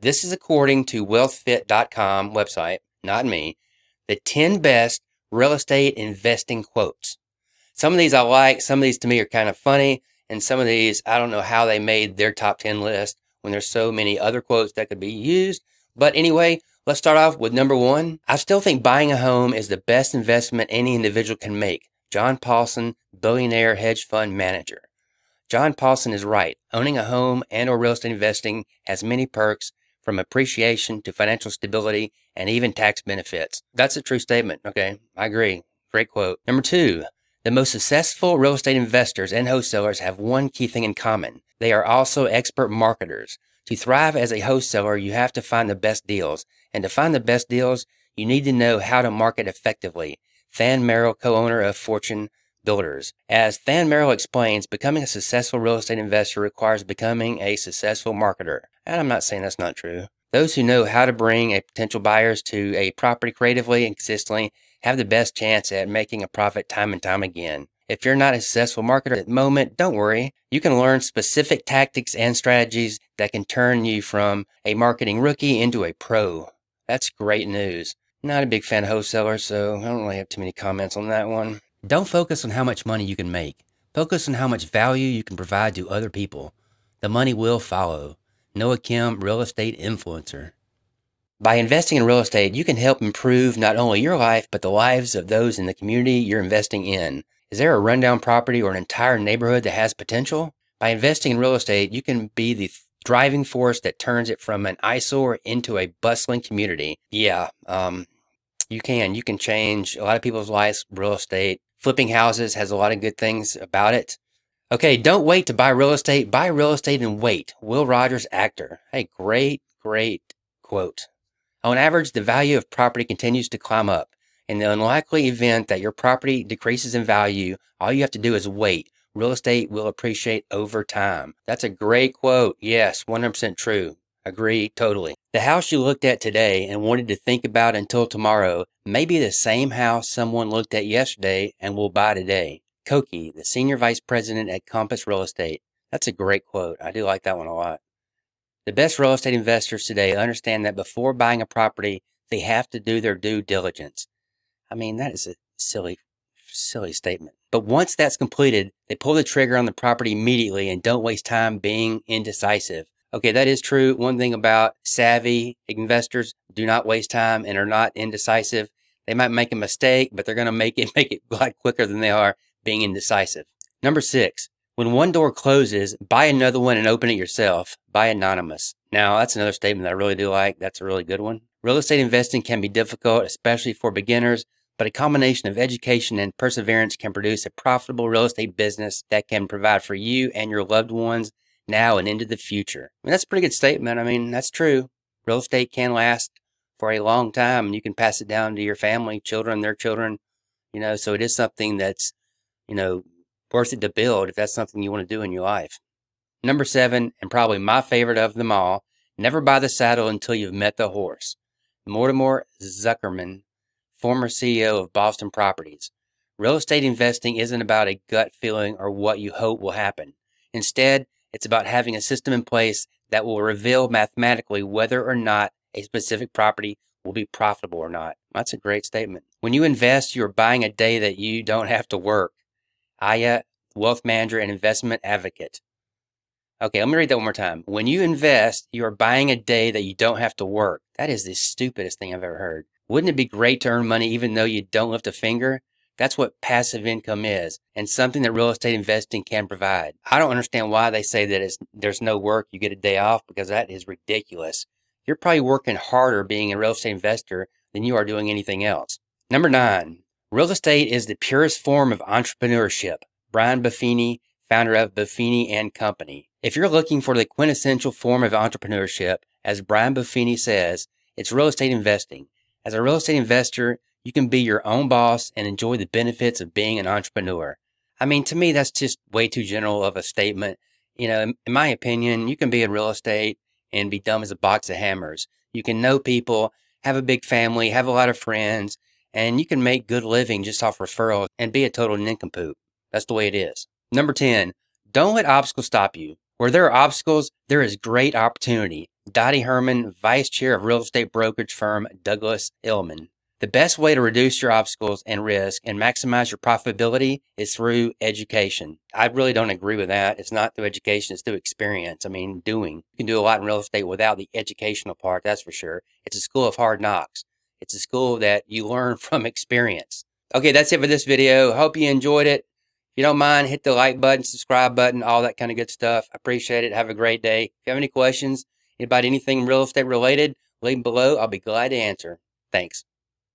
This is according to wealthfit.com website, not me, the 10 best real estate investing quotes. Some of these I like, some of these to me are kind of funny, and some of these, I don't know how they made their top 10 list when there's so many other quotes that could be used. But anyway, let's start off with number 1. I still think buying a home is the best investment any individual can make. John Paulson, billionaire hedge fund manager. John Paulson is right. Owning a home and or real estate investing has many perks, from appreciation to financial stability and even tax benefits. That's a true statement. Okay, I agree. Great quote. Number 2, the most successful real estate investors and wholesalers have one key thing in common. They are also expert marketers. To thrive as a wholesaler, you have to find the best deals. And to find the best deals, you need to know how to market effectively. Than Merrill, co-owner of Fortune Builders. As Than Merrill explains, becoming a successful real estate investor requires becoming a successful marketer. And I'm not saying that's not true. Those who know how to bring a potential buyers to a property creatively and consistently have the best chance at making a profit time and time again. If you're not a successful marketer at the moment, don't worry. You can learn specific tactics and strategies that can turn you from a marketing rookie into a pro. That's great news. Not a big fan of wholesalers, so I don't really have too many comments on that one. Don't focus on how much money you can make. Focus on how much value you can provide to other people. The money will follow. Noah Kim, real estate influencer. By investing in real estate, you can help improve not only your life, but the lives of those in the community you're investing in. Is there a rundown property or an entire neighborhood that has potential? By investing in real estate, you can be the driving force that turns it from an eyesore into a bustling community. Yeah, you can. You can change a lot of people's lives. Real estate, flipping houses has a lot of good things about it. Okay, don't wait to buy real estate. Buy real estate and wait. Will Rogers, actor. Hey, great quote. On average, the value of property continues to climb up. In the unlikely event that your property decreases in value, all you have to do is wait. Real estate will appreciate over time. That's a great quote. Yes, 100% true. Agree totally. The house you looked at today and wanted to think about until tomorrow may be the same house someone looked at yesterday and will buy today. Koki, the senior vice president at Compass Real Estate. That's a great quote. I do like that one a lot. The best real estate investors today understand that before buying a property, they have to do their due diligence. I mean, that is a silly statement. But once that's completed, they pull the trigger on the property immediately and don't waste time being indecisive. Okay, that is true. One thing about savvy investors, do not waste time and are not indecisive. They might make a mistake, but they're going to make it a lot quicker than they are being indecisive. Number 6, when one door closes, buy another one and open it yourself. Buy anonymous. Now, that's another statement that I really do like. That's a really good one. Real estate investing can be difficult, especially for beginners, but a combination of education and perseverance can produce a profitable real estate business that can provide for you and your loved ones now and into the future. I mean, that's a pretty good statement. I mean, that's true. Real estate can last for a long time, and you can pass it down to your family, children, their children, so it is something that's, worth it to build if that's something you want to do in your life. Number 7, and probably my favorite of them all, never buy the saddle until you've met the horse. Mortimer Zuckerman, former CEO of Boston Properties. Real estate investing isn't about a gut feeling or what you hope will happen. Instead, it's about having a system in place that will reveal mathematically whether or not a specific property will be profitable or not. That's a great statement. When you invest, you are buying a day that you don't have to work. Aya, wealth manager and investment advocate. Okay, let me read that one more time. When you invest, you are buying a day that you don't have to work. That is the stupidest thing I've ever heard. Wouldn't it be great to earn money even though you don't lift a finger? That's what passive income is, and something that real estate investing can provide. I don't understand why they say that there's no work, you get a day off, because that is ridiculous. You're probably working harder being a real estate investor than you are doing anything else. Number 9, real estate is the purest form of entrepreneurship. Brian Buffini, founder of Buffini and Company. If you're looking for the quintessential form of entrepreneurship, as Brian Buffini says, it's real estate investing. As a real estate investor, you can be your own boss and enjoy the benefits of being an entrepreneur. I mean, to me, that's just way too general of a statement. In my opinion, you can be in real estate and be dumb as a box of hammers. You can know people, have a big family, have a lot of friends, and you can make good living just off referrals and be a total nincompoop. That's the way it is. Number 10, don't let obstacles stop you. Where there are obstacles, there is great opportunity. Dottie Herman, Vice Chair of Real Estate Brokerage Firm Douglas Elliman. The best way to reduce your obstacles and risk and maximize your profitability is through education. I really don't agree with that. It's not through education, it's through experience. I mean, doing. You can do a lot in real estate without the educational part, that's for sure. It's a school of hard knocks. It's a school that you learn from experience. Okay, that's it for this video. Hope you enjoyed it. If you don't mind, hit the like button, subscribe button, all that kind of good stuff. I appreciate it. Have a great day. If you have any questions about anything real estate related, leave them below. I'll be glad to answer. Thanks.